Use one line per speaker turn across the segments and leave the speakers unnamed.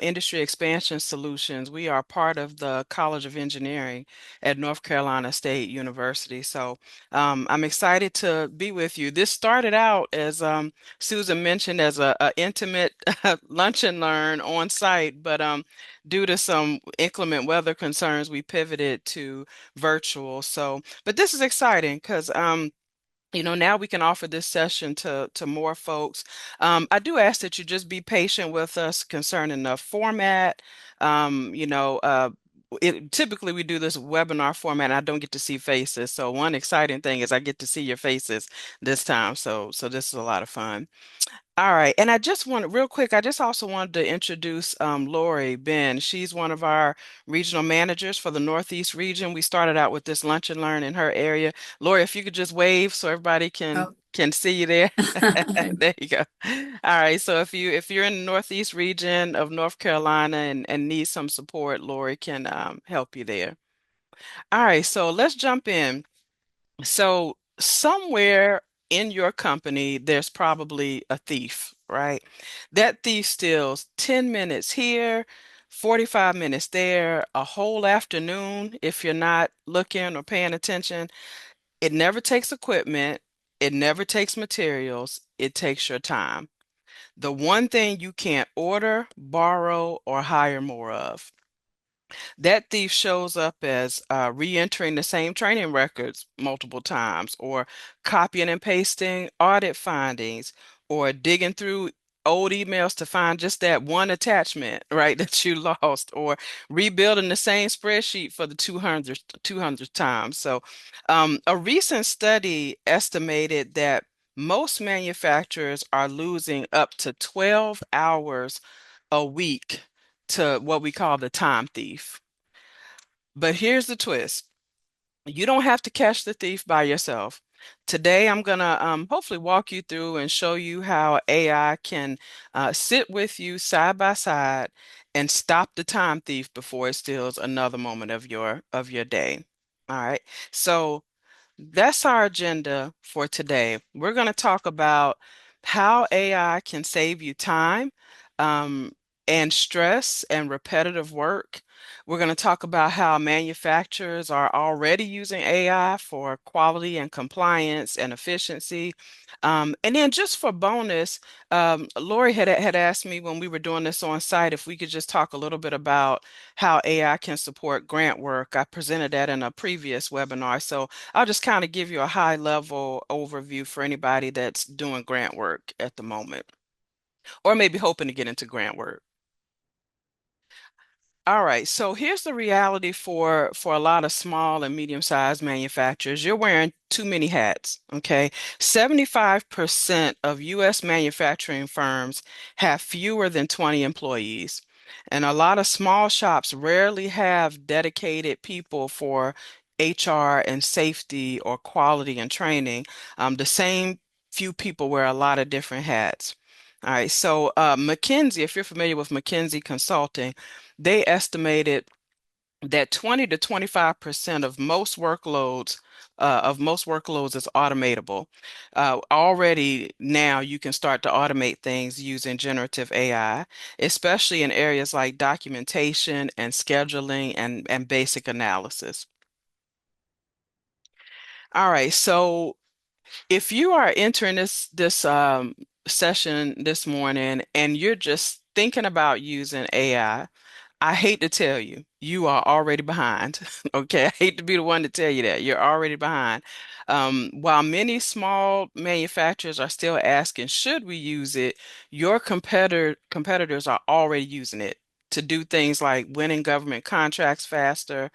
Industry Expansion Solutions. We are part of the College of Engineering at North Carolina State University. So I'm excited to be with you. This started out as Susan mentioned as a intimate lunch and learn on site, but due to some inclement weather concerns, we pivoted to virtual. So, but this is exciting because now we can offer this session to more folks. I do ask that you just be patient with us concerning the format. Typically we do this webinar format, and I don't get to see faces. So one exciting thing is I get to see your faces this time. So this is a lot of fun. All right. And I just want real quick, I just also wanted to introduce Lori Ben. She's one of our regional managers for the Northeast region. We started out with this lunch and learn in her area. Lori, if you could just wave so everybody can
Oh,
can see you there. There you go. All right. So if you're in the Northeast region of North Carolina and need some support, Lori can help you there. All right. So let's jump in. So somewhere in your company, there's probably a thief, right? That thief steals 10 minutes here, 45 minutes there, a whole afternoon if you're not looking or paying attention. It never takes equipment, it never takes materials, it takes your time. The one thing you can't order, borrow, or hire more of. That thief shows up as re-entering the same training records multiple times, or copying and pasting audit findings, or digging through old emails to find just that one attachment, right, that you lost, or rebuilding the same spreadsheet for the 200th time. So, a recent study estimated that most manufacturers are losing up to 12 hours a week to what we call the time thief. But here's the twist. You don't have to catch the thief by yourself. Today, I'm gonna hopefully walk you through and show you how AI can sit with you side by side and stop the time thief before it steals another moment of your day. All right. So that's our agenda for today. We're going to talk about how AI can save you time um, and stress and repetitive work. We're going to talk about how manufacturers are already using AI for quality and compliance and efficiency. And then just for bonus, Lori had asked me when we were doing this on site if we could just talk a little bit about how AI can support grant work. I presented that in a previous webinar. So I'll just kind of give you a high level overview for anybody that's doing grant work at the moment, or maybe hoping to get into grant work. All right, so here's the reality for a lot of small and medium-sized manufacturers. You're wearing too many hats, okay? 75% of US manufacturing firms have fewer than 20 employees. And a lot of small shops rarely have dedicated people for HR and safety or quality and training. The same few people wear a lot of different hats. All right, so McKinsey, if you're familiar with McKinsey Consulting, they estimated that 20 to 25% of most workloads is automatable. Already now you can start to automate things using generative AI, especially in areas like documentation and scheduling and basic analysis. All right, so if you are entering this session this morning and you're just thinking about using I hate to tell you, you are already behind. Okay, I hate to be the one to tell you that you're already behind. While many small manufacturers are still asking, should we use it? Your competitors are already using it to do things like winning government contracts faster,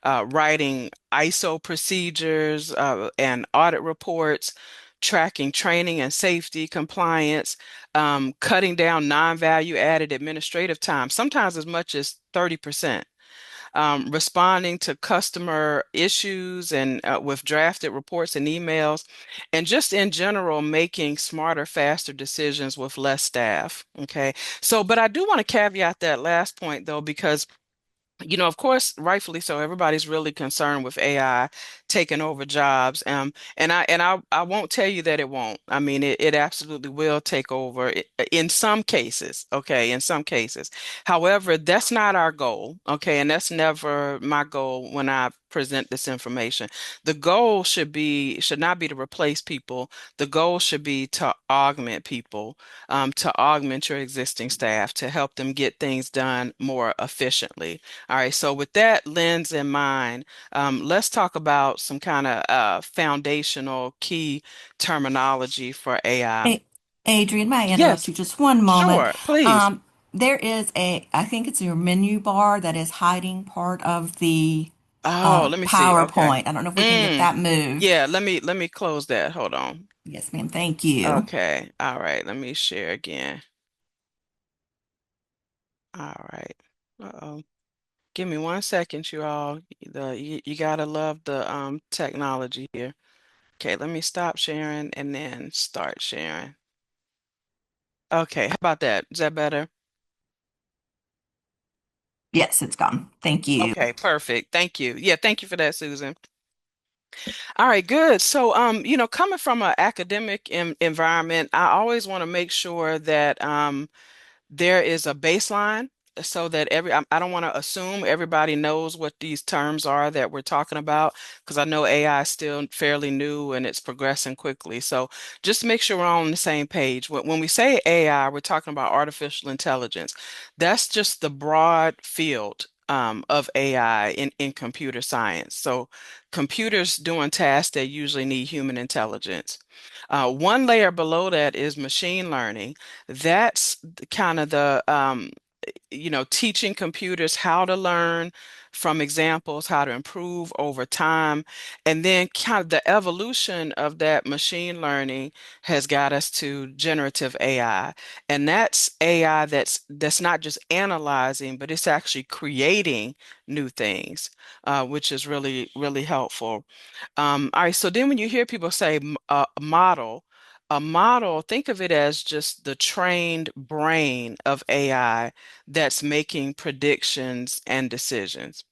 writing ISO procedures and audit reports, tracking training and safety compliance, cutting down non-value added administrative time, sometimes as much as 30%. Responding to customer issues and with drafted reports and emails, and just in general, making smarter, faster decisions with less staff. Okay. So, but I do want to caveat that last point though, because of course, rightfully so, everybody's really concerned with AI taking over jobs. And I won't tell you that it won't. I mean, it absolutely will take over in some cases. Okay, in some cases. However, that's not our goal. Okay, and that's never my goal when I present this information. The goal should not be to replace people. The goal should be to augment people, to augment your existing staff, to help them get things done more efficiently. All right, so with that lens in mind, let's talk about some kind of foundational key terminology for AI.
Hey, Adrian, may I interrupt
Yes,
you just one moment?
sure, please.
Um, there is I think it's your menu bar that is hiding part of the
Oh, let me see. Okay.
PowerPoint. I don't know if we can get
Mm,
that moved.
yeah, let me close that. Hold on.
Yes, ma'am. Thank you.
Okay. All right. Let me share again. All right. Uh-oh. Give me 1 second, you all. You gotta love the technology here. Okay, let me stop sharing and then start sharing. Okay, how about that? Is that better?
Yes, it's gone. Thank you.
Okay, perfect. Thank you. Yeah, thank you for that, Susan. All right, good. So, coming from an academic environment, I always want to make sure that there is a baseline so that I don't want to assume everybody knows what these terms are that we're talking about because I know AI is still fairly new and it's progressing quickly. So just make sure we're all on the same page. When we say AI, we're talking about artificial intelligence. That's just the broad field. Of AI in computer science. So, computers doing tasks that usually need human intelligence. One layer below that is machine learning. That's kind of the teaching computers how to learn from examples, how to improve over time. And then kind of the evolution of that machine learning has got us to generative AI. And that's AI that's not just analyzing, but it's actually creating new things, which is really, really helpful. All right, so then when you hear people say model, a model, think of it as just the trained brain of AI that's making predictions and decisions.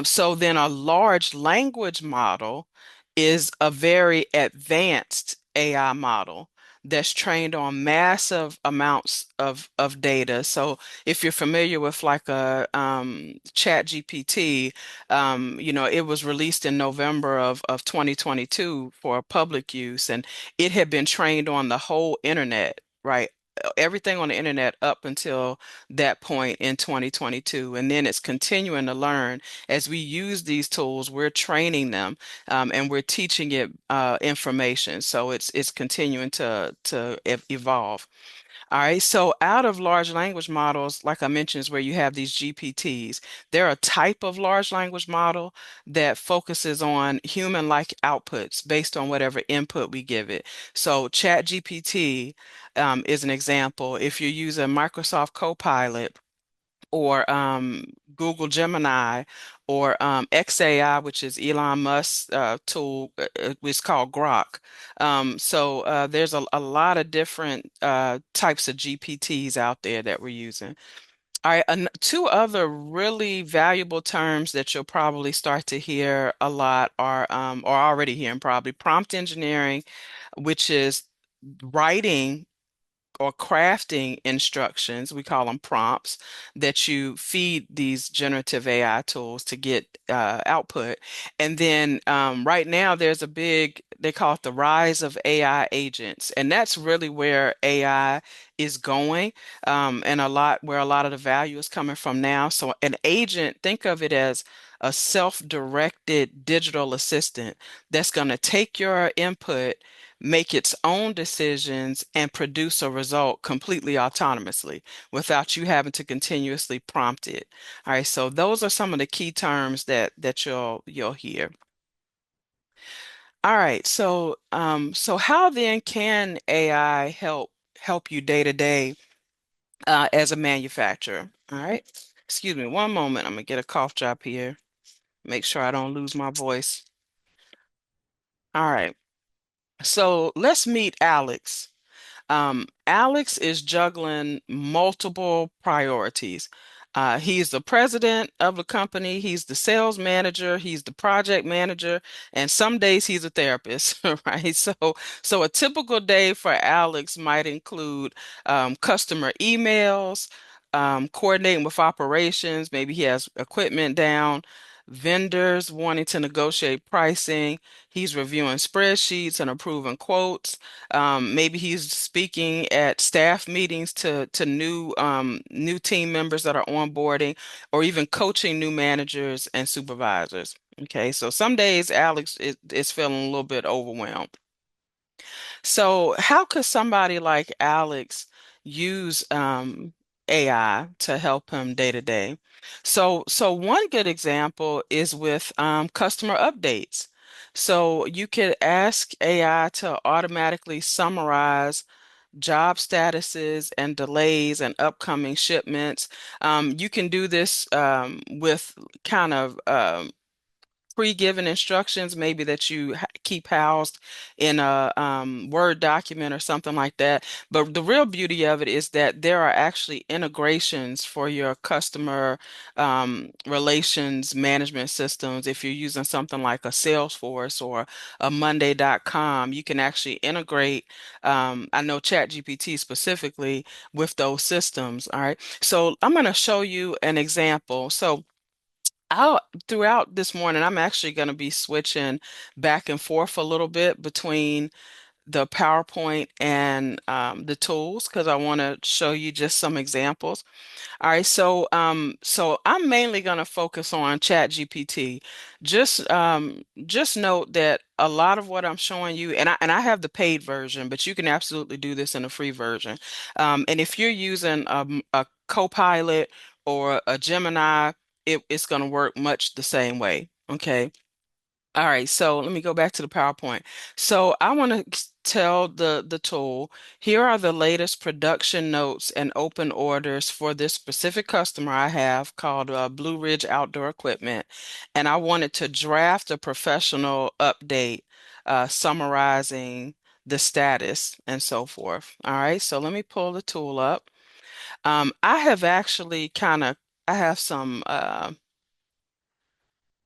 So then a large language model is a very advanced AI model that's trained on massive amounts of data. So if you're familiar with like a chat GPT, it was released in November of 2022 for public use, and it had been trained on the whole internet, right? Everything on the internet up until that point in 2022. And then it's continuing to learn as we use these tools, we're training them and we're teaching it information. So it's continuing to evolve. All right. So out of large language models, like I mentioned, is where you have these GPTs. They're a type of large language model that focuses on human-like outputs based on whatever input we give it. So ChatGPT is an example. If you use a Microsoft Copilot, or Google Gemini or XAI, which is Elon Musk's tool, it's called Grok. So there's a lot of different types of GPTs out there that we're using. All right, two other really valuable terms that you'll probably start to hear a lot are, or already hearing probably, prompt engineering, which is writing or crafting instructions, we call them prompts, that you feed these generative AI tools to get output. And then right now, there's a big, they call it the rise of AI agents. And that's really where AI is going, and where a lot of the value is coming from now. So, an agent, think of it as a self-directed digital assistant that's going to take your input, make its own decisions, and produce a result completely autonomously without you having to continuously prompt it. All right, so those are some of the key terms that you'll hear. All right, so how then can AI help you day to day as a manufacturer? All right, excuse me one moment. I'm gonna get a cough drop here. Make sure I don't lose my voice. All right, so let's meet Alex. Alex is juggling multiple priorities. He's the president of the company. He's the sales manager. He's the project manager, and some days he's a therapist, right? So a typical day for Alex might include customer emails, coordinating with operations. Maybe he has equipment down, vendors wanting to negotiate pricing. He's reviewing spreadsheets and approving quotes. Maybe he's speaking at staff meetings to new team members that are onboarding, or even coaching new managers and supervisors. Okay, so some days Alex is feeling a little bit overwhelmed. So how could somebody like Alex use AI to help him day to day? So one good example is with customer updates. So you could ask AI to automatically summarize job statuses and delays and upcoming shipments. You can do this with kind of pre-given instructions, maybe that you keep housed in a Word document or something like that. But the real beauty of it is that there are actually integrations for your customer relations management systems. If you're using something like a Salesforce or a Monday.com, you can actually integrate, I know ChatGPT specifically, with those systems. All right. So I'm going to show you an example. So I'll throughout this morning, I'm actually going to be switching back and forth a little bit between the PowerPoint and the tools, because I want to show you just some examples. All right, so I'm mainly going to focus on ChatGPT. Just note that a lot of what I'm showing you, and I have the paid version, but you can absolutely do this in a free version. And if you're using a Copilot or a Gemini, it's going to work much the same way. Okay. All right, so let me go back to the PowerPoint. So I want to tell the tool, here are the latest production notes and open orders for this specific customer I have called Blue Ridge Outdoor Equipment. And I wanted to draft a professional update summarizing the status and so forth. All right, so let me pull the tool up. I have actually I have some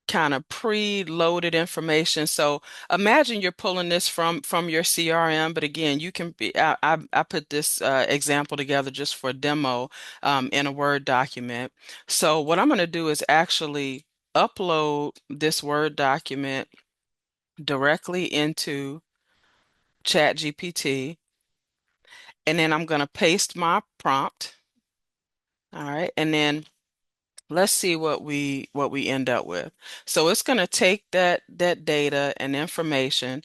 kind of pre-loaded information. So imagine you're pulling this from your CRM, but again, you can be. I put this example together just for demo in a Word document. So what I'm going to do is actually upload this Word document directly into ChatGPT, and then I'm going to paste my prompt. All right, and then let's see what we end up with. So it's going to take that data and information,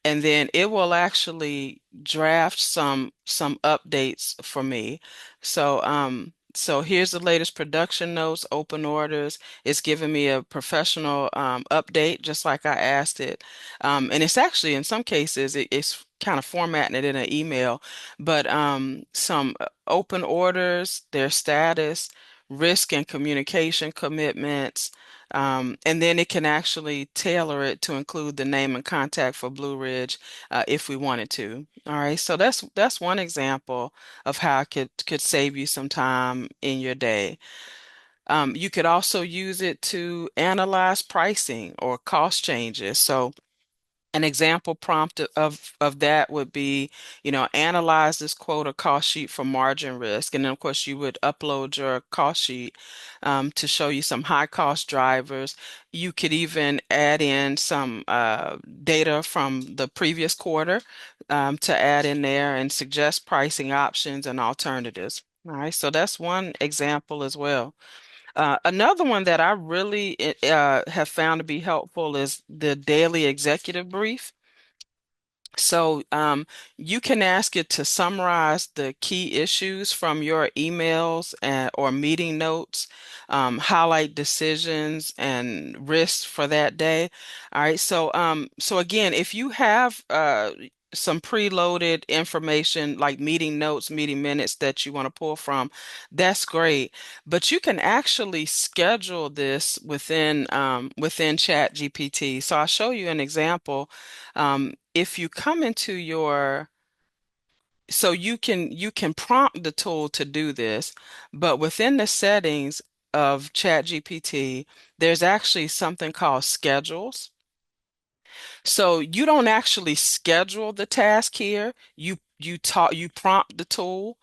and then it will actually draft some updates for me. So here's the latest production notes, open orders. It's giving me a professional update, just like I asked it. And it's actually, in some cases, it's kind of formatting it in an email, but some open orders, their status, risk and communication commitments. And then it can actually tailor it to include the name and contact for Blue Ridge if we wanted to. All right, so that's one example of how it could save you some time in your day. You could also use it to analyze pricing or cost changes. So an example prompt of that would be, analyze this quote or cost sheet for margin risk. And then, of course, you would upload your cost sheet to show you some high cost drivers. You could even add in some data from the previous quarter to add in there and suggest pricing options and alternatives. All right, so that's one example as well. Another one that I really have found to be helpful is the daily executive brief. So you can ask it to summarize the key issues from your emails or meeting notes, highlight decisions and risks for that day. All right. So again, if you have some preloaded information like meeting notes, meeting minutes that you want to pull from, that's great. But you can actually schedule this within Chat GPT. So I'll show you an example. If you come into your so you can prompt the tool to do this, but within the settings of ChatGPT, there's actually something called schedules. So you don't actually schedule the task here. You prompt the tool,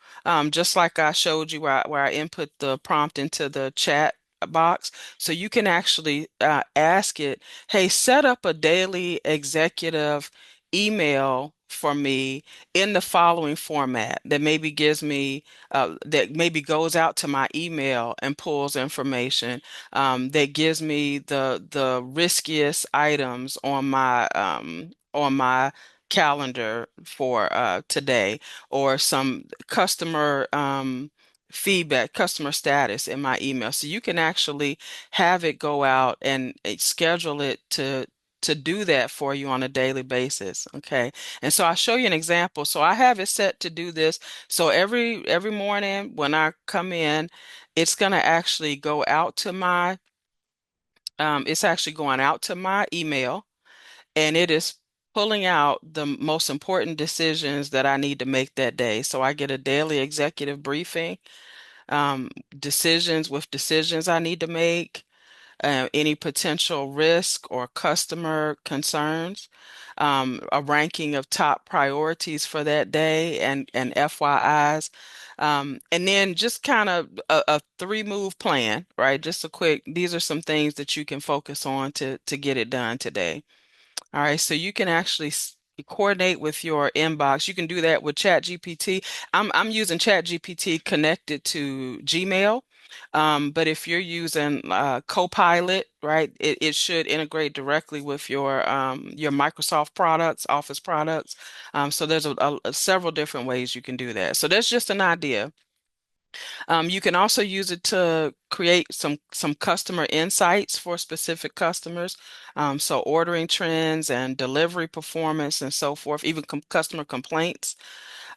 just like I showed you where I input the prompt into the chat box. So you can actually ask it, hey, set up a daily executive email for me in the following format that maybe gives me that maybe goes out to my email and pulls information that gives me the riskiest items on my calendar for today, or some customer feedback, customer status in my email. So you can actually have it go out and schedule it to do that for you on a daily basis. Okay. And so I'll show you an example. So I have it set to do this. So every morning when I come in, it's going to actually go out to my it's actually going out to my email, and it is pulling out the most important decisions that I need to make that day. So I get a daily executive briefing, decisions I need to make, any potential risk or customer concerns, a ranking of top priorities for that day, and FYIs. And then just kind of a three-move plan, right? Just a quick, these are some things that you can focus on to get it done today. All right, so you can actually coordinate with your inbox. You can do that with ChatGPT. I'm using ChatGPT connected to Gmail, but if you're using Copilot, right, it should integrate directly with your Microsoft products, Office products. So there's several different ways you can do that. So that's just an idea. You can also use it to create some customer insights for specific customers. So ordering trends and delivery performance and so forth, even customer complaints.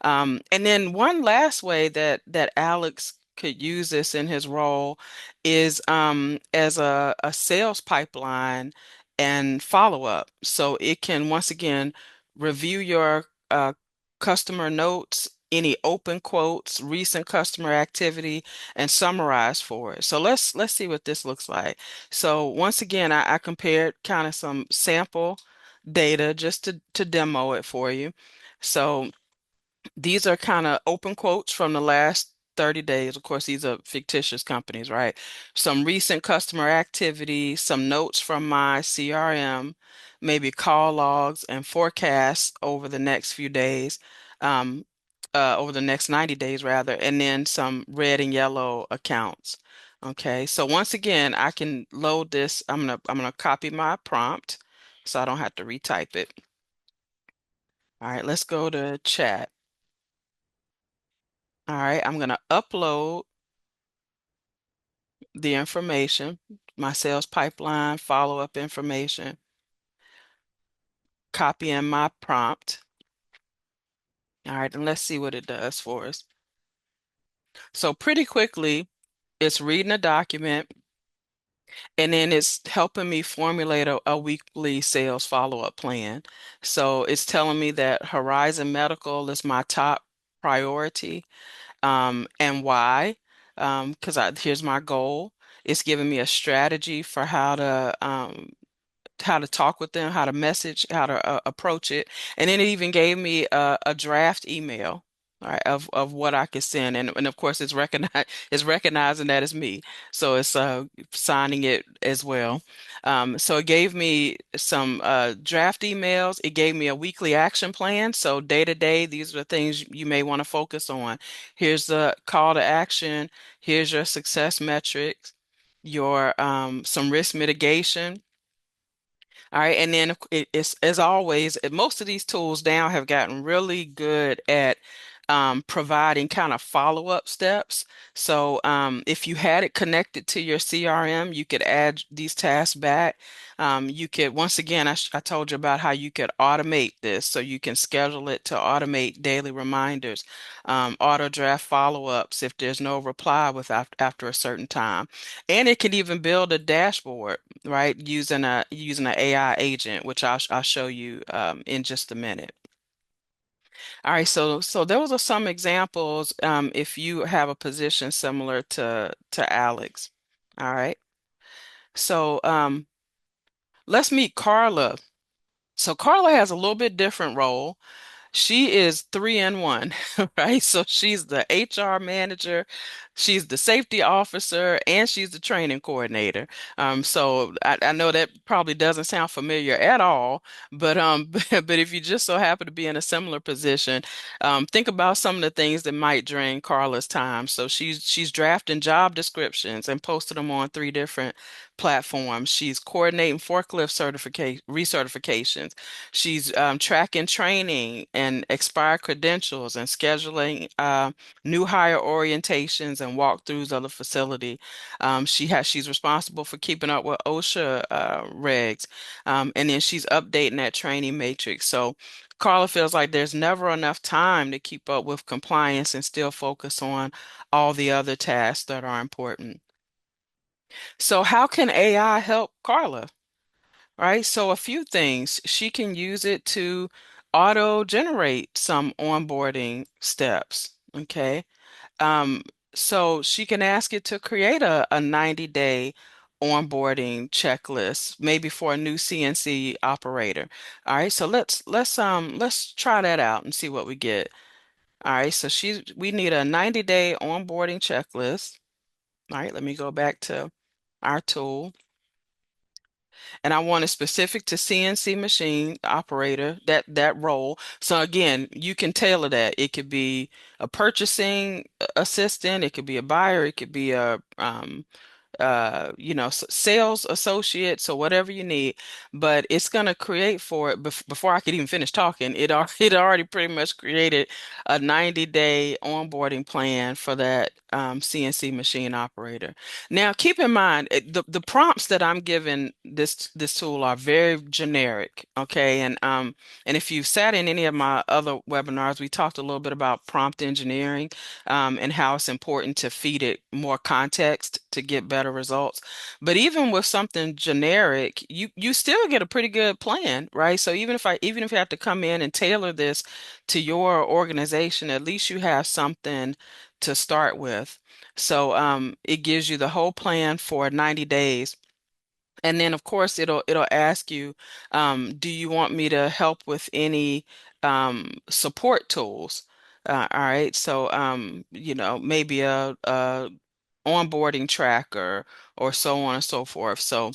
And then one last way that Alex could use this in his role is as a sales pipeline and follow up. So it can once again review your customer notes, any open quotes, recent customer activity, and summarize for it. So let's see what this looks like. So once again, I compared kind of some sample data just to demo it for you. So these are kind of open quotes from the last 30 days. Of course, these are fictitious companies, right? Some recent customer activity, some notes from my CRM, maybe call logs and forecasts over the next few days, over the next 90 days rather, and then some red and yellow accounts. Okay, so once again, I can load this. I'm gonna copy my prompt so I don't have to retype it. All right, let's go to chat. All right, I'm going to upload the information, my sales pipeline, follow-up information, copy in my prompt. All right, and let's see what it does for us. So pretty quickly, it's reading a document, and then it's helping me formulate a weekly sales follow-up plan. So it's telling me that Horizon Medical is my top priority, and why. Because here's my goal. It's giving me a strategy for how to talk with them, how to message, how to approach it. And then it even gave me a draft email, right, of what I could send. And of course it's recognizing that it's me. So it's signing it as well. So it gave me some draft emails. It gave me a weekly action plan. So day to day, these are the things you may want to focus on. Here's the call to action. Here's your success metrics, your some risk mitigation. All right, and then it's as always, most of these tools now have gotten really good at providing kind of follow-up steps. So if you had it connected to your CRM, you could add these tasks back. You could, once again, I told you about how you could automate this, so you can schedule it to automate daily reminders, auto draft follow-ups if there's no reply after a certain time, and it can even build a dashboard, right? Using an AI agent, which I'll show you in just a minute. All right, so those are some examples if you have a position similar to Alex. All right. So let's meet Carla. So Carla has a little bit different role. She is three in one, right? So she's the HR manager, she's the safety officer, and she's the training coordinator. So I know that probably doesn't sound familiar at all, but but if you just so happen to be in a similar position, think about some of the things that might drain Carla's time. So she's drafting job descriptions and posted them on three different platforms. She's coordinating forklift certification recertifications. She's tracking training and expired credentials and scheduling new hire orientations and walkthroughs of the facility. She's responsible for keeping up with OSHA regs, and then she's updating that training matrix. So Carla feels like there's never enough time to keep up with compliance and still focus on all the other tasks that are important. So how can AI help Carla? Right? So a few things. She can use it to auto generate some onboarding steps. Okay. Um, so she can ask it to create a 90-day onboarding checklist, maybe for a new CNC operator. All right. So let's try that out and see what we get. All right. So we need a 90-day onboarding checklist. All right. Let me go back to our tool. And I want it specific to CNC machine operator, that role. So again, you can tailor that. It could be a purchasing assistant, it could be a buyer, it could be a sales associate, so whatever you need, but it's going to create for it before I could even finish talking, it already pretty much created a 90-day onboarding plan for that CNC machine operator. Now, keep in mind, the prompts that I'm giving this tool are very generic, okay? And if you've sat in any of my other webinars, we talked a little bit about prompt engineering and how it's important to feed it more context to get better results. But even with something generic, you still get a pretty good plan, right? So even if you have to come in and tailor this to your organization, at least you have something to start with. So it gives you the whole plan for 90 days. And then of course it'll ask you, do you want me to help with any support tools? All right. So maybe a onboarding tracker or so on and so forth. So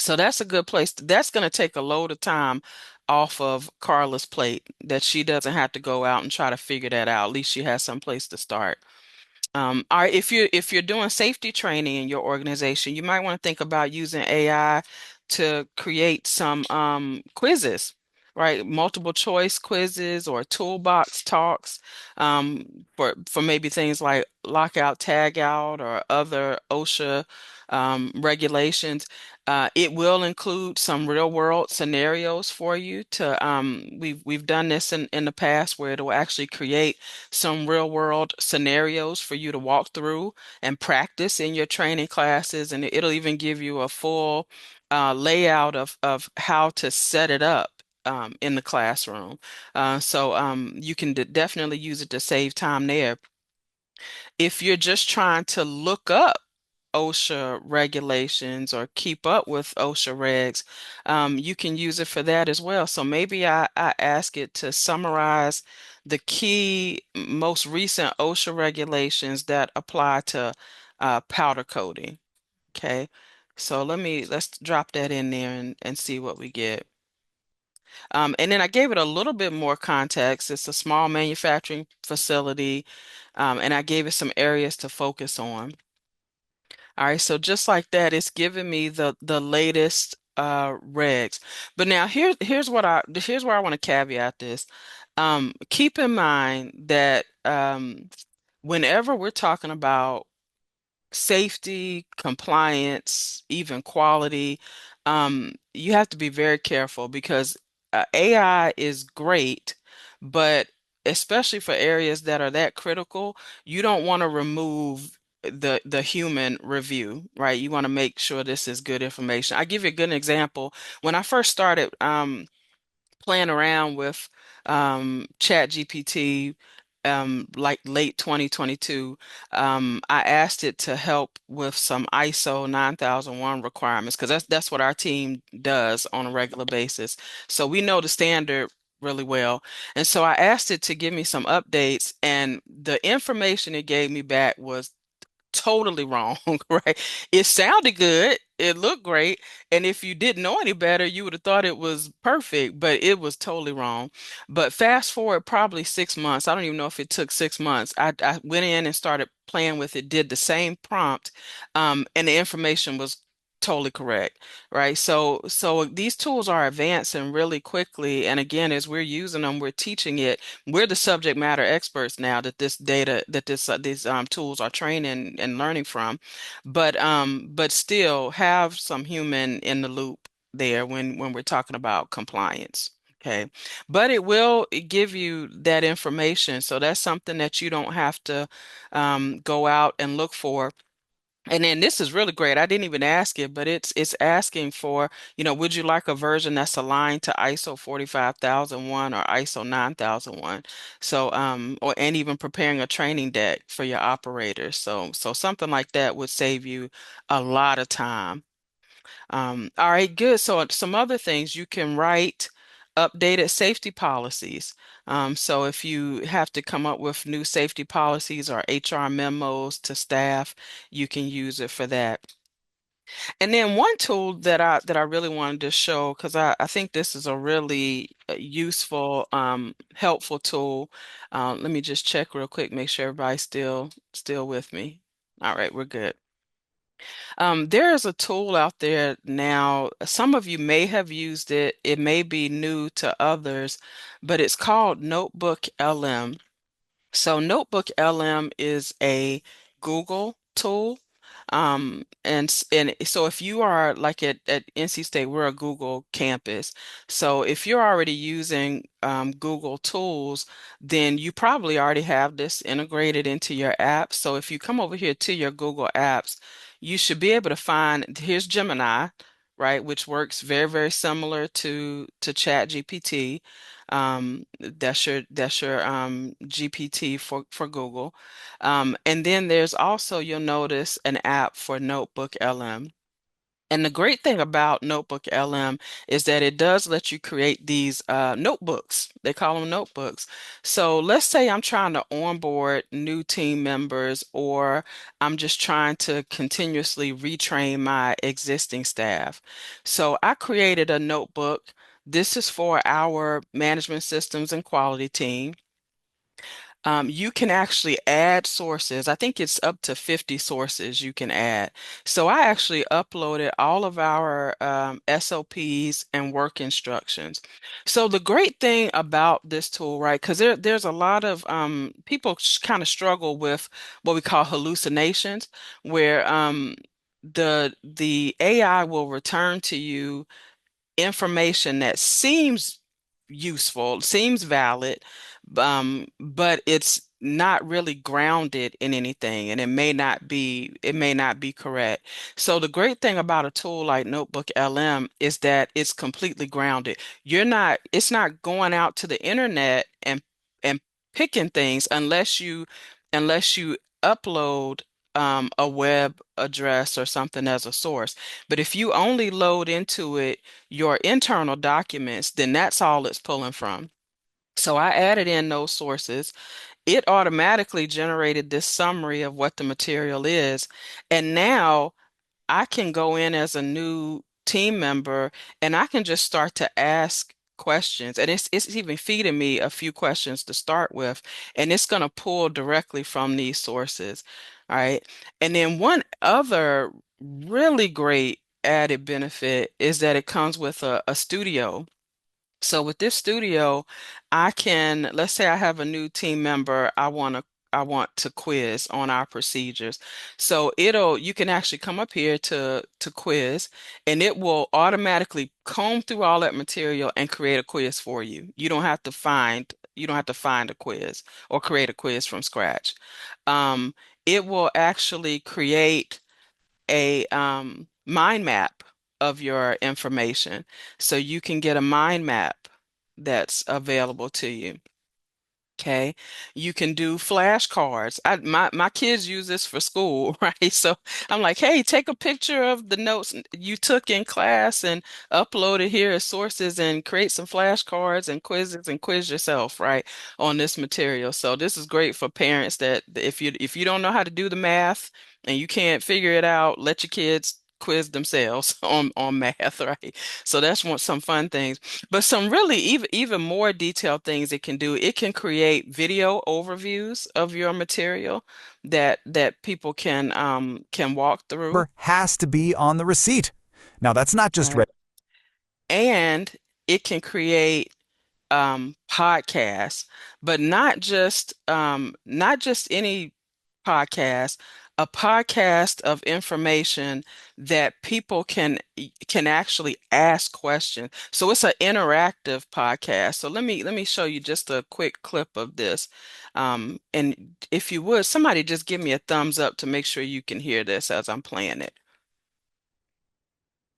that's a good place. That's going to take a load of time off of Carla's plate that she doesn't have to go out and try to figure that out. At least she has some place to start. All right, if you're doing safety training in your organization, you might want to think about using AI to create some quizzes, right? Multiple choice quizzes or toolbox talks for maybe things like lockout, tag out, or other OSHA regulations. It will include some real world scenarios for you to we've done this in the past where it will actually create some real world scenarios for you to walk through and practice in your training classes. And it'll even give you a full layout of how to set it up in the classroom. So you can definitely use it to save time there. If you're just trying to look up OSHA regulations or keep up with OSHA regs, you can use it for that as well. So maybe I ask it to summarize the key, most recent OSHA regulations that apply to powder coating. Okay. So let's drop that in there and see what we get. And then I gave it a little bit more context. It's a small manufacturing facility, and I gave it some areas to focus on. All right, so just like that, it's giving me the latest regs. But now here's where I want to caveat this. Keep in mind that whenever we're talking about safety, compliance, even quality, you have to be very careful because AI is great, but especially for areas that are that critical, you don't want to remove the human review, right? You want to make sure this is good information. I give you a good example. When I first started, playing around with Chat GPT like late 2022. I asked it to help with some ISO 9001 requirements because that's what our team does on a regular basis. So we know the standard really well. And so I asked it to give me some updates, and the information it gave me back was totally wrong, right? It sounded good, it looked great, and if you didn't know any better, you would have thought it was perfect, but it was totally wrong. But fast forward probably 6 months, I don't even know if it took 6 months. I went in and started playing with it, did the same prompt, and the information was totally correct, right? So these tools are advancing really quickly, and again, as we're using them, we're teaching it. We're the subject matter experts now that this data, that these tools are training and learning from, but still have some human in the loop there when we're talking about compliance. Okay. But it will give you that information. So that's something that you don't have to go out and look for. And then this is really great. I didn't even ask it, but it's asking for, would you like a version that's aligned to ISO 45001 or ISO 9001? So, or and even preparing a training deck for your operators. So something like that would save you a lot of time. All right, good. So some other things you can write updated safety policies. So if you have to come up with new safety policies or HR memos to staff, you can use it for that. And then one tool that I really wanted to show, because I think this is a really useful, helpful tool. Let me just check real quick, make sure everybody's still with me. All right, we're good. There is a tool out there now. Some of you may have used it. It may be new to others, but it's called Notebook LM. So Notebook LM is a Google tool. And so if you are like at NC State, we're a Google campus. So if you're already using Google tools, then you probably already have this integrated into your app. So if you come over here to your Google apps, you should be able to find, here's Gemini, right, which works very, very similar to Chat GPT. That's your GPT for Google. And then there's also, you'll notice an app for Notebook LM. And the great thing about Notebook LM is that it does let you create these notebooks. They call them notebooks. So let's say I'm trying to onboard new team members, or I'm just trying to continuously retrain my existing staff. So I created a notebook. This is for our management systems and quality team. You can actually add sources. I think it's up to 50 sources you can add. So I actually uploaded all of our SOPs and work instructions. So the great thing about this tool, right, because there's a lot of people kind of struggle with what we call hallucinations, where the AI will return to you information that seems useful, seems valid, but it's not really grounded in anything, and it may not be correct. So the great thing about a tool like Notebook LM is that it's completely grounded. It's not going out to the internet and picking things unless you upload a web address or something as a source. But if you only load into it your internal documents, then that's all it's pulling from. So I added in those sources. It automatically generated this summary of what the material is. And now I can go in as a new team member and I can just start to ask questions. And it's even feeding me a few questions to start with. And it's going to pull directly from these sources. All right. And then one other really great added benefit is that it comes with a studio. So with this studio, let's say I have a new team member, I want to quiz on our procedures. So you can actually come up here to quiz, and it will automatically comb through all that material and create a quiz for you. You don't have to find a quiz or create a quiz from scratch. It will actually create a mind map of your information. So you can get a mind map that's available to you. Okay, you can do flashcards. My kids use this for school, right? So I'm like, hey, take a picture of the notes you took in class and upload it here as sources and create some flashcards and quizzes and quiz yourself, right, on this material. So this is great for parents that if you don't know how to do the math and you can't figure it out, let your kids quiz themselves on math, right? So that's some fun things. But some really even more detailed things it can do. It can create video overviews of your material that people can walk through.
Number has to be on the receipt. Now, that's not just
Right. And it can create podcasts, but not just any podcast, a podcast of information that people can actually ask questions. So it's an interactive podcast. So let me show you just a quick clip of this. And if you would, somebody just give me a thumbs up to make sure you can hear this as I'm playing it.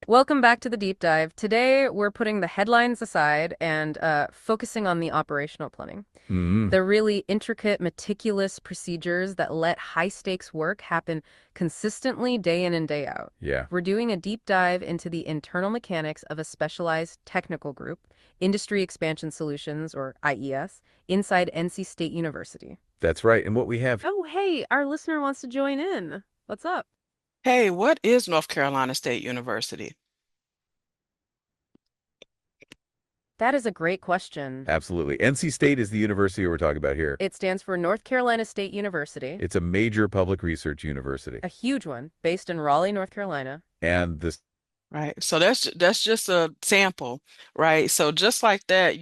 Welcome back to the deep dive. Today, we're putting the headlines aside and focusing on the operational planning.
Mm,
The really intricate, meticulous procedures that let high stakes work happen consistently day in and day out.
yeah.
We're doing a deep dive into the internal mechanics of a specialized technical group, Industry Expansion Solutions, or IES, inside NC State University.
That's right. And what we have
Oh, hey, our listener wants to join in. What's up?
Hey, what is North Carolina State University?
That is a great question.
absolutely. NC State is the university we're talking about here.
It stands for North Carolina State University.
It's a major public research university.
A huge one, based in Raleigh, North Carolina.
And this
Right. So that's just a sample, right? So just like that,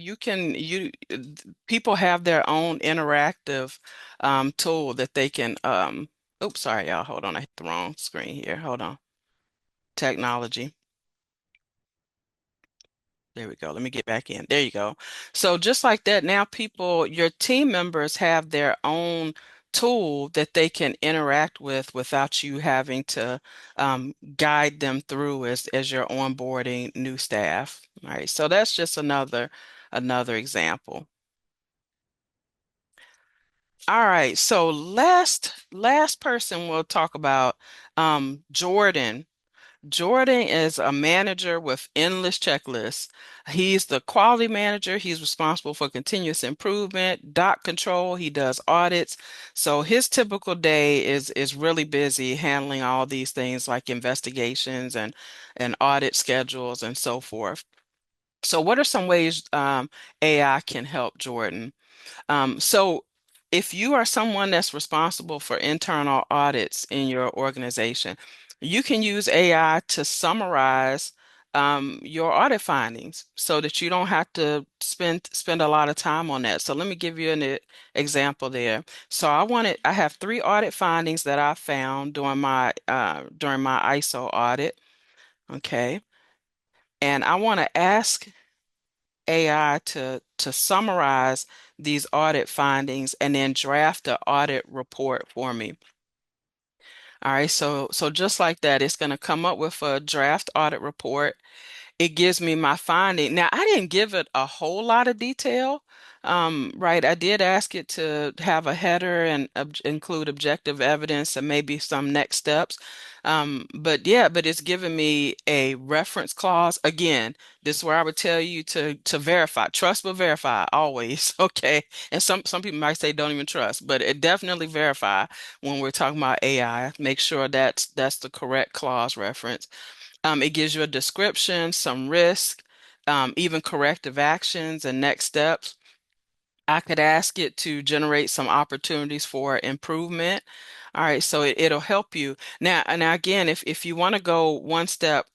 people have their own interactive tool that they can oops, sorry, y'all. Hold on, I hit the wrong screen here. Hold on. Technology. There we go. Let me get back in. There you go. So just like that, now your team members have their own tool that they can interact with without you having to guide them through as you're onboarding new staff. All right. So that's just another example. All right. So last person we'll talk about Jordan. Jordan is a manager with endless checklists. He's the quality manager. He's responsible for continuous improvement, doc control. He does audits. So his typical day is really busy handling all these things like investigations and audit schedules and so forth. So what are some ways AI can help Jordan? So if you are someone that's responsible for internal audits in your organization, you can use AI to summarize your audit findings so that you don't have to spend a lot of time on that. So let me give you an example there. So I have three audit findings that I found during my ISO audit. Okay. And I want to ask AI to summarize these audit findings and then draft the audit report for me. All right, so just like that, it's going to come up with a draft audit report. It gives me my finding. Now, I didn't give it a whole lot of detail, right? I did ask it to have a header and include objective evidence and maybe some next steps. But yeah, but it's given me a reference clause. Again, this is where I would tell you to verify, trust but verify always, okay? And some people might say don't even trust, but it definitely verify when we're talking about AI. Make sure that's the correct clause reference. It gives you a description, some risk, even corrective actions and next steps. I could ask it to generate some opportunities for improvement. All right, so it'll help you. Now again, if you want to go one step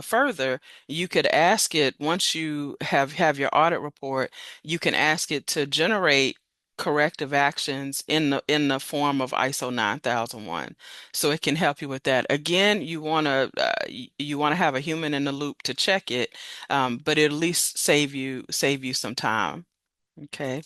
further, you could ask it once you have your audit report, you can ask it to generate corrective actions in the form of ISO 9001. So it can help you with that. Again, you want to have a human in the loop to check it, but it'll at least save you some time. Okay.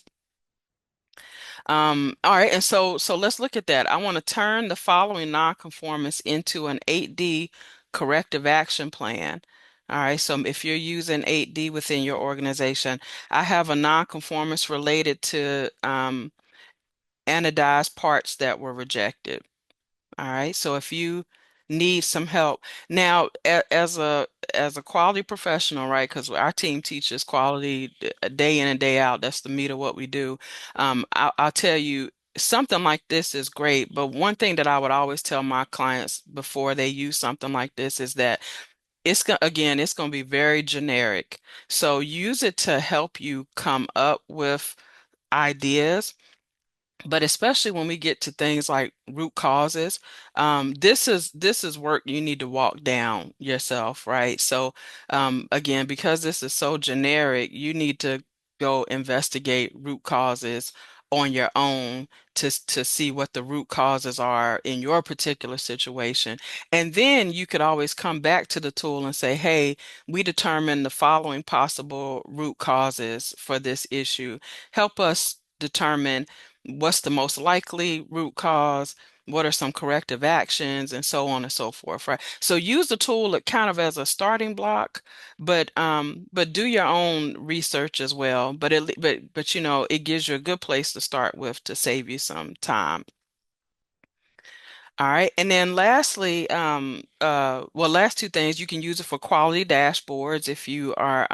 All right, and so let's look at that. I want to turn the following nonconformance into an 8D corrective action plan. All right, so if you're using 8D within your organization, I have a nonconformance related to anodized parts that were rejected. All right. So if you need some help now, as a quality professional, right? Because our team teaches quality day in and day out. That's the meat of what we do. I'll tell you something like this is great, but one thing that I would always tell my clients before they use something like this is that it's going to be very generic. So use it to help you come up with ideas, but especially when we get to things like root causes, this is work you need to walk down yourself, right? So again, because this is so generic, you need to go investigate root causes on your own to see what the root causes are in your particular situation. And then you could always come back to the tool and say, hey, we determined the following possible root causes for this issue. Help us determine what's the most likely root cause, what are some corrective actions, and so on and so forth, right? So use the tool kind of as a starting block, but do your own research as well. But you know, it gives you a good place to start with to save you some time. All right. And then lastly, well, last two things, you can use it for quality dashboards. If you are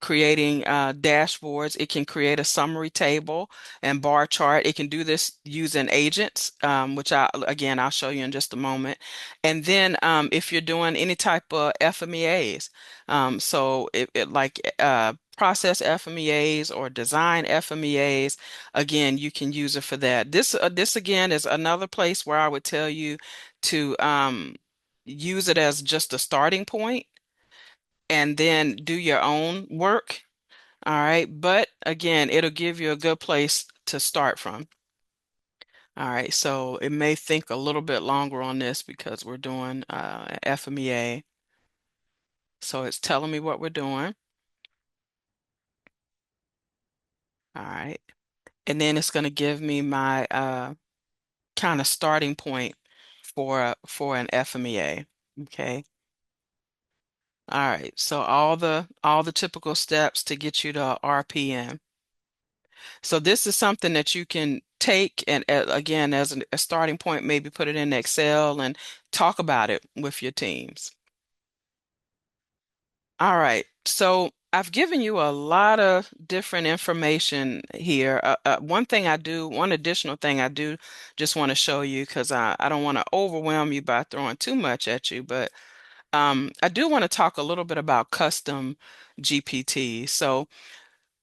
creating dashboards, it can create a summary table and bar chart. It can do this using agents, which again, I'll show you in just a moment. And then if you're doing any type of FMEAs, so process FMEAs or design FMEAs, again, you can use it for that. This again is another place where I would tell you to use it as just a starting point and then do your own work. All right. But again, it'll give you a good place to start from. All right. So it may think a little bit longer on this because we're doing FMEA. So it's telling me what we're doing. All right. And then it's going to give me my kind of starting point for an FMEA. Okay. All right. So all the typical steps to get you to RPM. So this is something that you can take and again as a starting point, maybe put it in Excel and talk about it with your teams. All right. So I've given you a lot of different information here. One additional thing I do just want to show you because I don't want to overwhelm you by throwing too much at you, but I do want to talk a little bit about custom GPT. So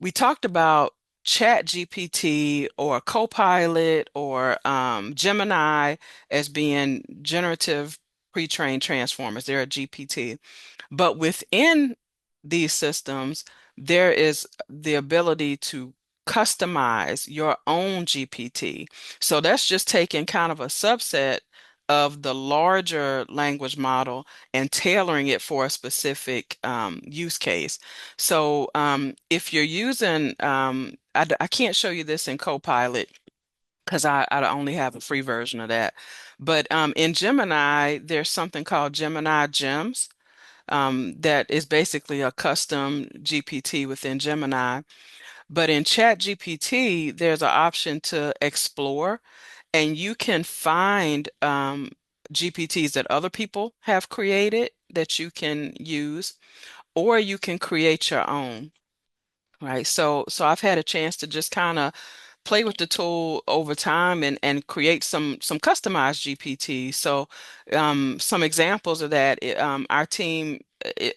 we talked about Chat GPT or Copilot or Gemini as being generative pre-trained transformers. They're a GPT. But within these systems, there is the ability to customize your own GPT. So that's just taking kind of a subset of the larger language model and tailoring it for a specific use case. So if you're using, I can't show you this in Copilot because I only have a free version of that. But in Gemini, there's something called Gemini Gems that is basically a custom GPT within Gemini. But in Chat GPT, there's an option to explore, and you can find GPTs that other people have created that you can use, or you can create your own. Right. So I've had a chance to just kind of play with the tool over time and create some customized GPT. So some examples of that, our team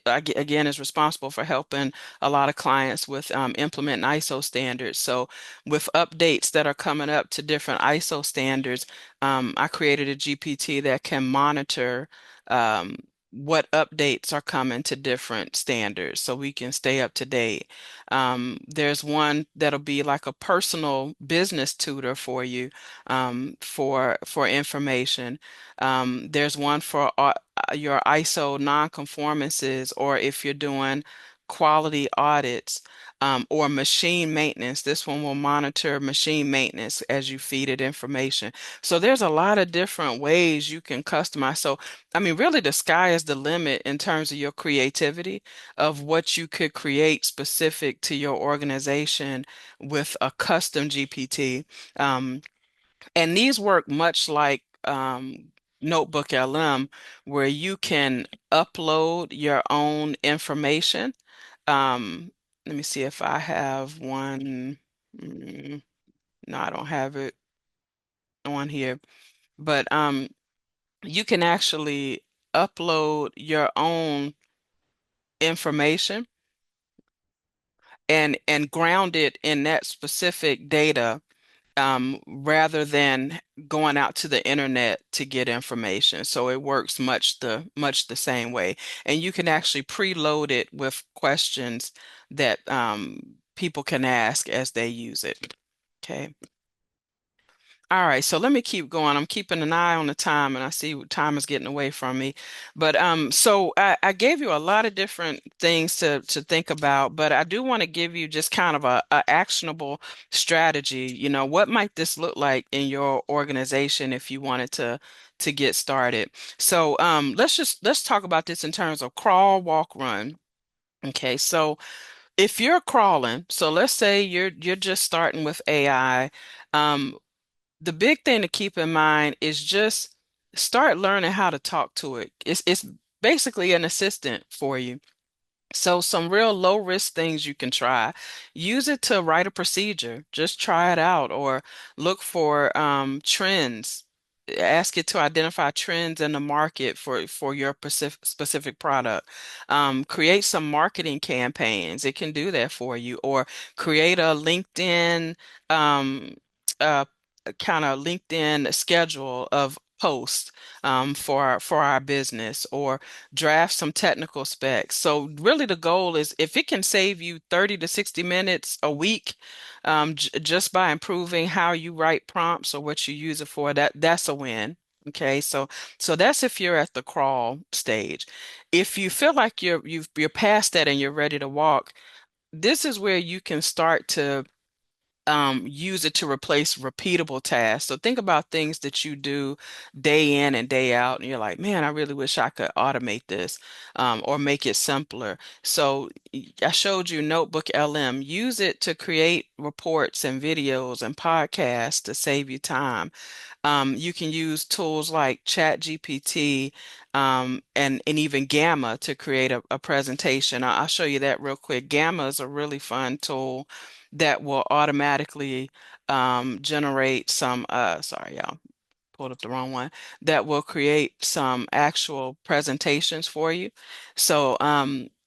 again is responsible for helping a lot of clients with implementing ISO standards. So with updates that are coming up to different ISO standards, I created a GPT that can monitor what updates are coming to different standards so we can stay up to date. There's one that'll be like a personal business tutor for you for information. There's one for your ISO nonconformances, or if you're doing quality audits, or machine maintenance. This one will monitor machine maintenance as you feed it information. So there's a lot of different ways you can customize. So, I mean, really, the sky is the limit in terms of your creativity of what you could create specific to your organization with a custom GPT. Um, and these work much like Notebook LM, where you can upload your own information. Um, Let me see if I have one. Mm, no, I don't have it on here. But you can actually upload your own information and ground it in that specific data, rather than going out to the internet to get information. So it works much the same way. And you can actually preload it with questions that people can ask as they use it. Okay. All right, so let me keep going. I'm keeping an eye on the time, and I see time is getting away from me. But so I gave you a lot of different things to think about, but I do want to give you just kind of a actionable strategy. You know, what might this look like in your organization if you wanted to get started? So let's talk about this in terms of crawl, walk, run. Okay, so if you're crawling, so let's say you're just starting with AI. Um, the big thing to keep in mind is just start learning how to talk to it. It's basically an assistant for you. So some real low risk things you can try. Use it to write a procedure. Just try it out or look for trends. Ask it to identify trends in the market for your specific product. Create some marketing campaigns. It can do that for you. Or create a LinkedIn um, uh, kind of LinkedIn schedule of posts for our business, or draft some technical specs. So really the goal is if it can save you 30 to 60 minutes a week, just by improving how you write prompts or what you use it for, that's a win. Okay, so that's if you're at the crawl stage. If you feel like you're past that and you're ready to walk, this is where you can start to use it to replace repeatable tasks. So think about things that you do day in and day out, and you're like, man, I really wish I could automate this, or make it simpler. So I showed you Notebook LM. Use it to create reports and videos and podcasts to save you time. You can use tools like ChatGPT, and even Gamma to create a presentation. I'll show you that real quick. Gamma is a really fun tool that will automatically generate some, sorry, y'all, pulled up the wrong one, that will create some actual presentations for you. So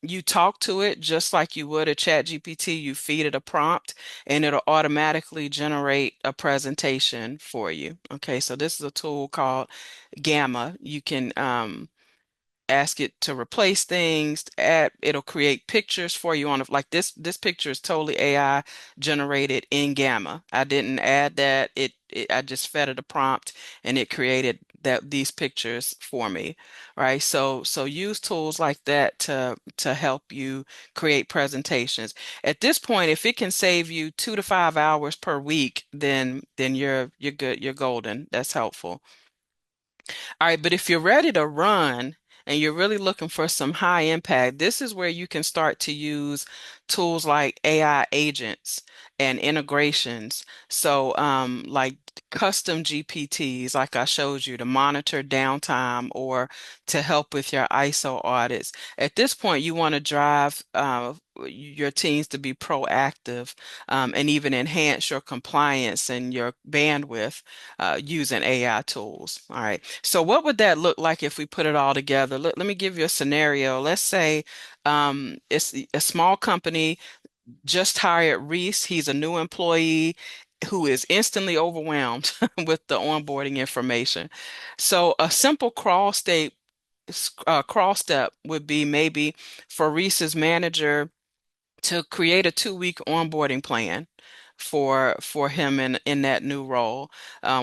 you talk to it just like you would a chat GPT. You feed it a prompt and it'll automatically generate a presentation for you. Okay, so this is a tool called Gamma. You can ask it to replace things, add, it'll create pictures for you on like this picture is totally AI generated in Gamma. I didn't add that. I just fed it a prompt and it created these pictures for me. Right? So use tools like that to help you create presentations. At this point, if it can save you 2 to 5 hours per week, then you're good, you're golden. That's helpful. All right, but if you're ready to run and you're really looking for some high impact, this is where you can start to use tools like AI agents and integrations. So, like custom GPTs, like I showed you, to monitor downtime or to help with your ISO audits. At this point, you want to drive your teams to be proactive, and even enhance your compliance and your bandwidth using AI tools. All right. So what would that look like if we put it all together? Let me give you a scenario. Let's say it's a small company just hired Reese. He's a new employee who is instantly overwhelmed with the onboarding information. So a simple crawl step would be maybe for Reese's manager to create a 2 week onboarding plan for him in that new role,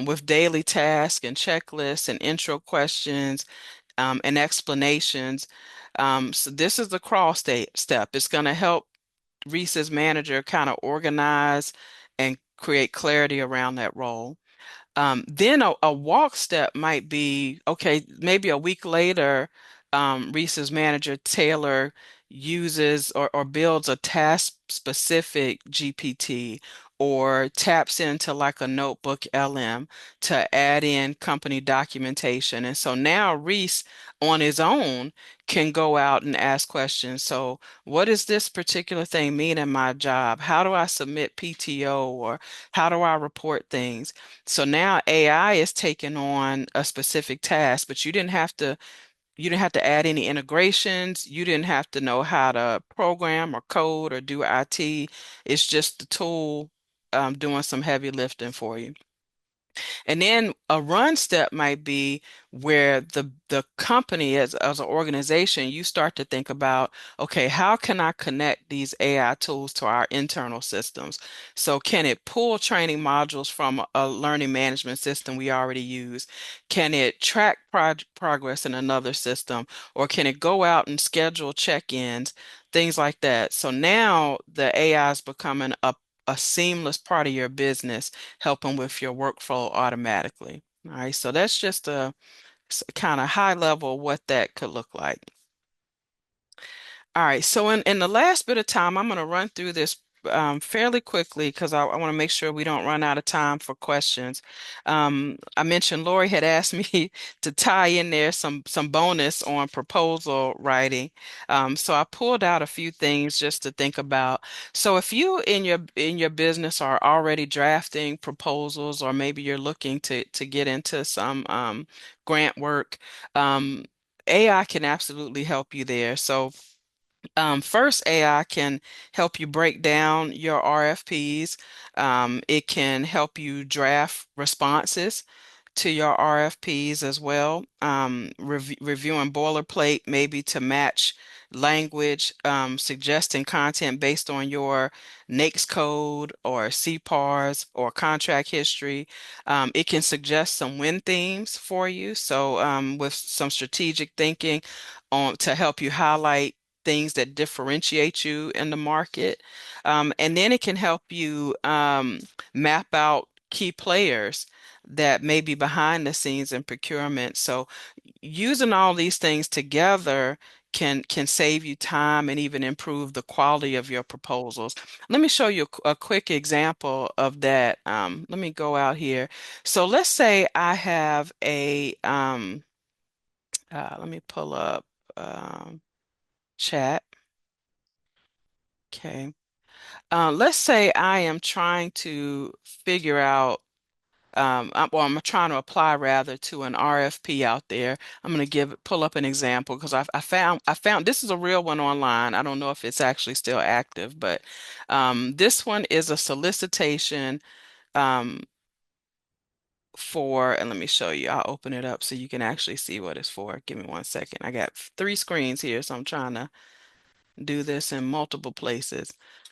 with daily tasks and checklists and intro questions, and explanations. So this is the crawl step. It's going to help Reese's manager kind of organize and create clarity around that role. Then a walk step might be okay, maybe a week later, Reese's manager Taylor uses or builds a task specific GPT or taps into like a notebook LM to add in company documentation. And so now Reese on his own can go out and ask questions. So, what does this particular thing mean in my job? How do I submit PTO or how do I report things? So now AI is taking on a specific task, but you didn't have to add any integrations. You didn't have to know how to program or code or do IT. It's just the tool doing some heavy lifting for you. And then a run step might be where the company as an organization, you start to think about, okay, how can I connect these AI tools to our internal systems? So can it pull training modules from a learning management system we already use? Can it track progress in another system? Or can it go out and schedule check-ins, things like that? So now the AI is becoming a seamless part of your business helping with your workflow automatically. All right, so that's just a kind of high level what that could look like. All right, so in the last bit of time, I'm going to run through this fairly quickly because I want to make sure we don't run out of time for questions. I mentioned Lori had asked me to tie in there some bonus on proposal writing. So I pulled out a few things just to think about. So if you in your business are already drafting proposals, or maybe you're looking to get into some grant work, um, AI can absolutely help you there. So first, AI can help you break down your RFPs. It can help you draft responses to your RFPs as well. Reviewing boilerplate, maybe to match language, suggesting content based on your NAICS code or CPARS or contract history. It can suggest some win themes for you. So, with some strategic thinking on to help you highlight things that differentiate you in the market. And then it can help you map out key players that may be behind the scenes in procurement. So using all these things together can save you time and even improve the quality of your proposals. Let me show you a quick example of that. Let me go out here. So let's say I have let me pull up chat. Okay. Let's say I am trying to figure out, I'm trying to apply rather to an RFP out there. I'm going to pull up an example because I found this is a real one online. I don't know if it's actually still active, but this one is a solicitation um, and let me show you. I'll open it up so you can actually see what it's for. Give me one second. I got three screens here, so I'm trying to do this in multiple places.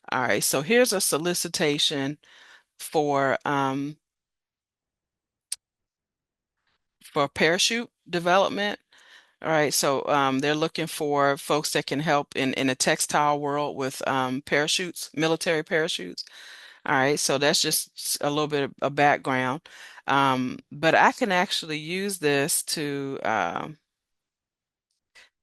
All right, so here's a solicitation for um for parachute development. All right, so they're looking for folks that can help in the textile world with parachutes, military parachutes. All right, so that's just a little bit of background. But I can actually use this to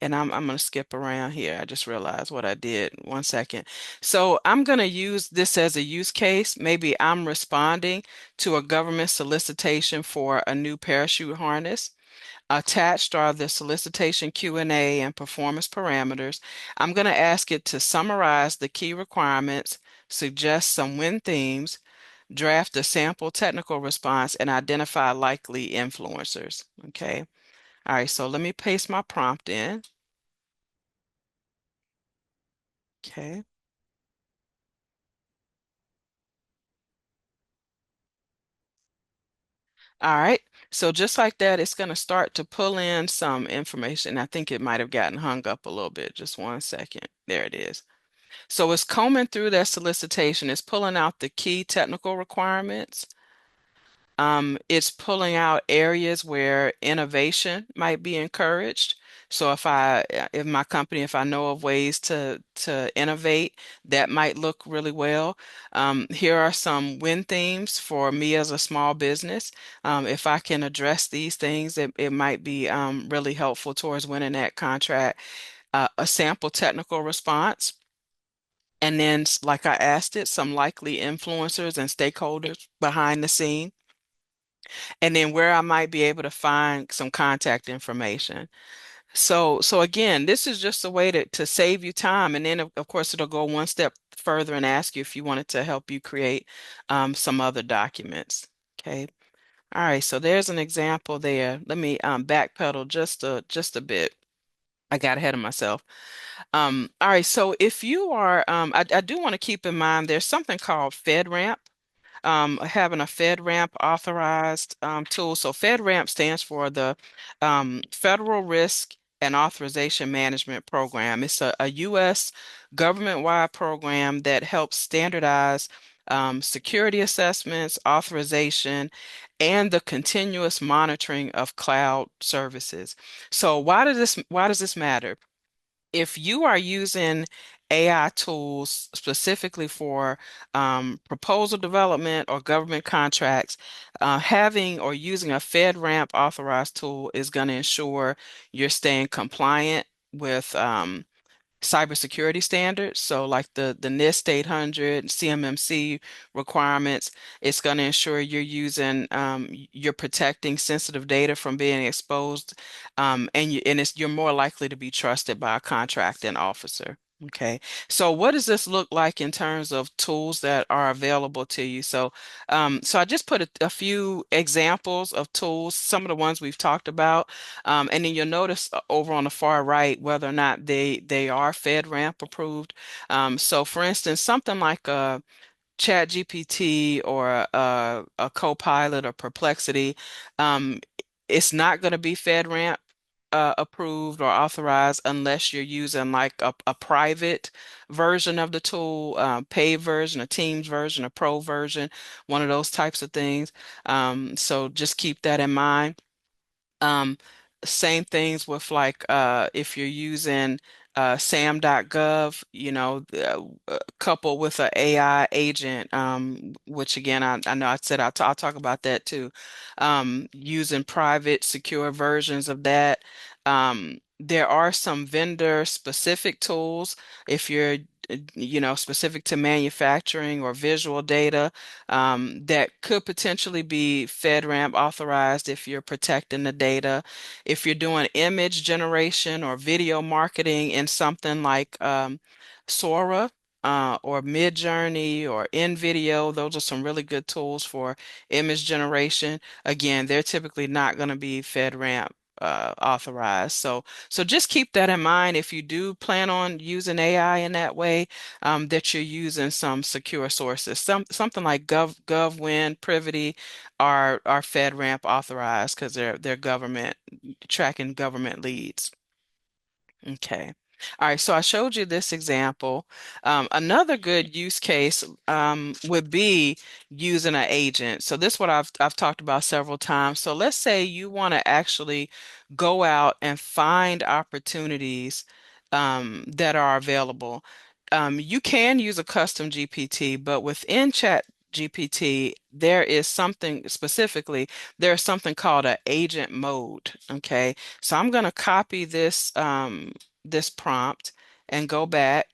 and I'm going to skip around here. I just realized what I did. One second. So I'm going to use this as a use case. Maybe I'm responding to a government solicitation for a new parachute harness. Attached are the solicitation Q&A and performance parameters. I'm going to ask it to summarize the key requirements, suggest some win themes, draft a sample technical response, and identify likely influencers. Okay. All right. So let me paste my prompt in. Okay. All right. So just like that, it's going to start to pull in some information. I think it might have gotten hung up a little bit. Just one second. There it is. So it's combing through that solicitation. It's pulling out the key technical requirements. It's pulling out areas where innovation might be encouraged. So if my company, if I know of ways to innovate, that might look really well. Here are some win themes for me as a small business. If I can address these things, it might be really helpful towards winning that contract. A sample technical response. And then, like I asked it, some likely influencers and stakeholders behind the scene, and then where I might be able to find some contact information. So again, this is just a way to save you time. And then of course it'll go one step further and ask you if you wanted to help you create some other documents. Okay. All right. So there's an example there. Let me backpedal just a bit. I got ahead of myself. All right. So if you are, I do want to keep in mind there's something called FedRAMP, having a FedRAMP authorized tool. So FedRAMP stands for the Federal Risk and Authorization Management Program. It's a U.S. government-wide program that helps standardize security assessments, authorization, and the continuous monitoring of cloud services. So why does this matter? If you are using AI tools specifically for proposal development or government contracts, having or using a FedRAMP authorized tool is going to ensure you're staying compliant with cybersecurity standards. So, like the NIST 800, CMMC requirements, it's going to ensure you're protecting sensitive data from being exposed, and you're more likely to be trusted by a contracting officer. Okay, so what does this look like in terms of tools that are available to you? So I just put a few examples of tools, some of the ones we've talked about. And then you'll notice over on the far right whether or not they are FedRAMP approved. So for instance, something like Chat GPT or a Copilot or Perplexity, um, it's not going to be FedRAMP approved or authorized unless you're using like a private version of the tool, paid version, a Teams version, a Pro version, one of those types of things. So just keep that in mind. Um, Same things with like if you're using sam.gov, coupled with an AI agent, which again I know I said I'll talk about that too. Using private secure versions of that. There are some vendor specific tools if you're specific to manufacturing or visual data, that could potentially be FedRAMP authorized if you're protecting the data. If you're doing image generation or video marketing in something like Sora, or Midjourney or InVideo, those are some really good tools for image generation. Again, they're typically not going to be FedRAMP authorized. So just keep that in mind if you do plan on using AI in that way, that you're using some secure sources. Something like GovWin, Privity are FedRAMP authorized because they're government tracking government leads. Okay. All right, so I showed you this example. Another good use case would be using an agent. So this is what I've talked about several times. So let's say you want to actually go out and find opportunities that are available. You can use a custom GPT, but within Chat GPT, there's something called an agent mode. Okay. So I'm going to copy this prompt and go back.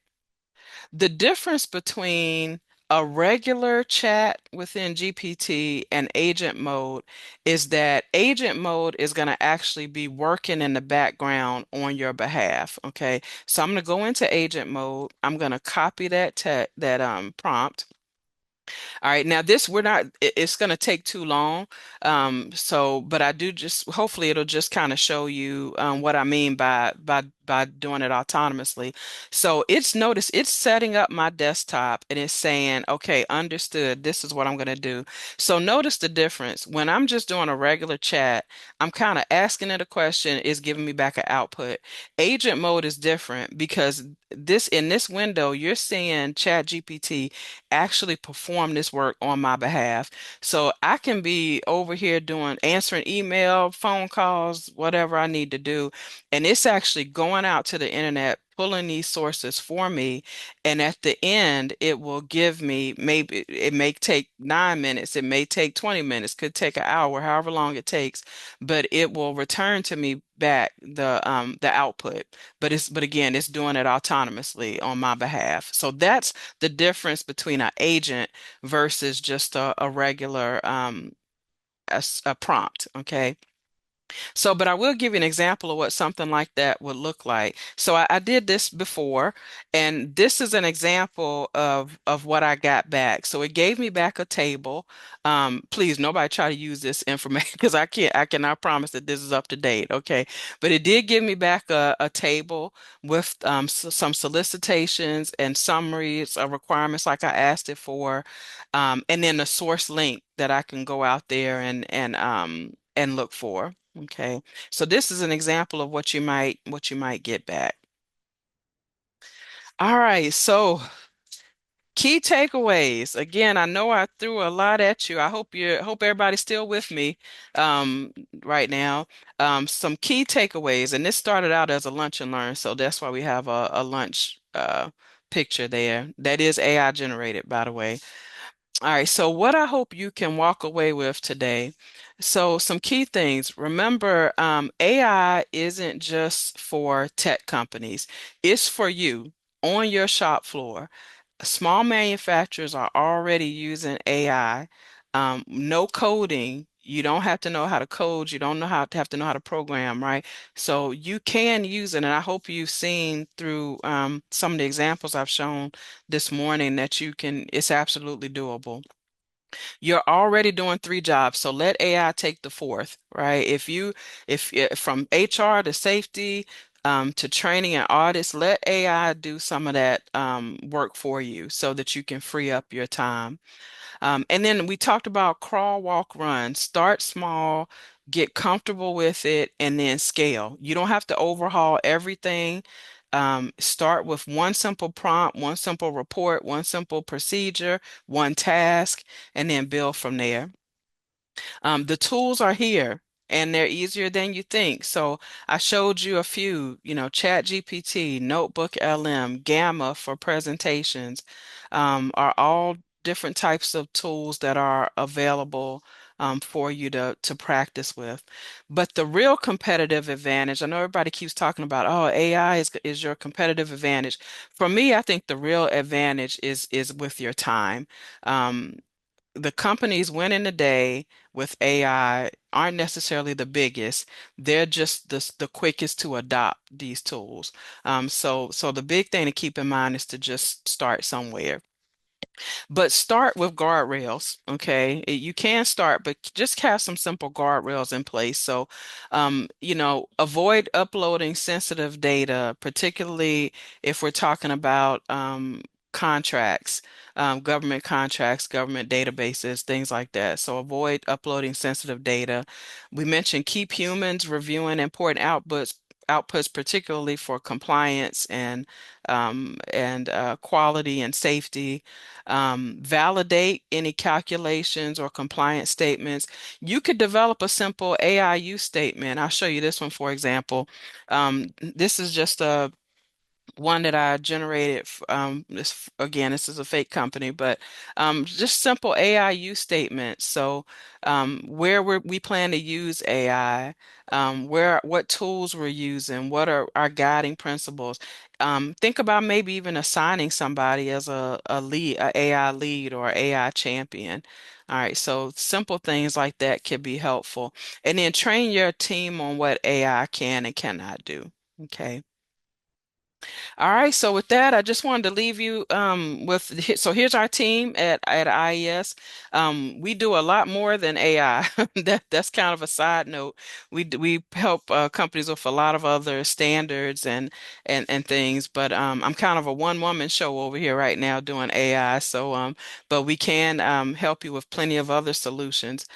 The difference between a regular chat within GPT and agent mode is that agent mode is going to actually be working in the background on your behalf. Okay. So I'm going to go into agent mode. I'm going to copy that prompt. All right, now this we're not it's going to take too long. But I do just hopefully it'll just kind of show you what I mean by by doing it autonomously. So it's notice it's setting up my desktop and it's saying, okay, understood. This is what I'm going to do. So notice the difference. When I'm just doing a regular chat, I'm kind of asking it a question, it's giving me back an output. Agent mode is different because this in this window, you're seeing ChatGPT actually perform this work on my behalf. So I can be over here doing answering email, phone calls, whatever I need to do, and it's actually going out to the internet, pulling these sources for me. And at the end, it will give me maybe it may take 9 minutes, it may take 20 minutes, could take an hour, however long it takes, but it will return to me back the output. But again, it's doing it autonomously on my behalf. So that's the difference between an agent versus just a regular a prompt. Okay. So, but I will give you an example of what something like that would look like. So I did this before, and this is an example of what I got back. So it gave me back a table. Please, nobody try to use this information because I cannot promise that this is up to date. Okay, but it did give me back a table with some solicitations and summaries of requirements like I asked it for, and then a source link that I can go out there and look for. Okay. So this is an example of what you might get back. All right. So key takeaways. Again, I know I threw a lot at you. I hope everybody's still with me um, right now. Some key takeaways, and this started out as a lunch and learn, so that's why we have a lunch picture there. That is AI generated, by the way. All right, so what I hope you can walk away with today. So, some key things. Remember, AI isn't just for tech companies, it's for you on your shop floor. Small manufacturers are already using AI. No coding. You don't have to know how to code. You don't know how to have to know how to program, right? So you can use it, and I hope you've seen through some of the examples I've shown this morning that you can. It's absolutely doable. You're already doing three jobs, so let AI take the fourth, right? If from HR to safety to training and audits, let AI do some of that work for you so that you can free up your time. And then we talked about crawl, walk, run. Start small, get comfortable with it, and then scale. You don't have to overhaul everything. Start with one simple prompt, one simple report, one simple procedure, one task, and then build from there. The tools are here and they're easier than you think. So I showed you a few, Chat GPT, Notebook LM, Gamma for presentations, are all different types of tools that are available for you to practice with. But the real competitive advantage, I know everybody keeps talking about, oh, AI is your competitive advantage. For me, I think the real advantage is with your time. Um, the companies winning the day with AI aren't necessarily the biggest. They're just the quickest to adopt these tools. So the big thing to keep in mind is to just start somewhere. But start with guardrails, okay? You can start, but just have some simple guardrails in place. So, avoid uploading sensitive data, particularly if we're talking about contracts, government contracts, government databases, things like that. So avoid uploading sensitive data. We mentioned keep humans reviewing important outputs, particularly for compliance and quality and safety. Validate any calculations or compliance statements. You could develop a simple AIU statement. I'll show you this one, for example. This is just a one that I generated. Again, this is a fake company, but just simple AIU statements. So, where we plan to use AI, what tools we're using, what are our guiding principles. Think about maybe even assigning somebody as a lead, a AI lead or AI champion. All right, so simple things like that can be helpful. And then train your team on what AI can and cannot do. Okay. All right, so with that, I just wanted to leave you so here's our team at IES. We do a lot more than AI. That's kind of a side note. We help companies with a lot of other standards and things, but I'm kind of a one-woman show over here right now doing AI. So but we can help you with plenty of other solutions.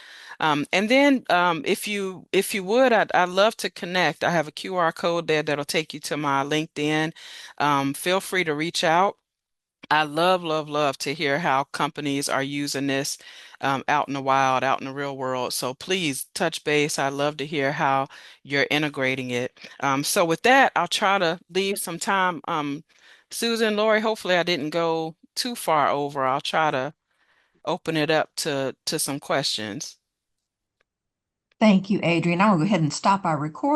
And then if you would, I'd love to connect. I have a QR code there that'll take you to my LinkedIn. Feel free to reach out. I love to hear how companies are using this out in the wild, out in the real world. So please touch base. I love to hear how you're integrating it. So with that, I'll try to leave some time. Susan, Lori, hopefully I didn't go too far over. I'll try to open it up to some questions.
Thank you, Adrian. I'm going to go ahead and stop our recording.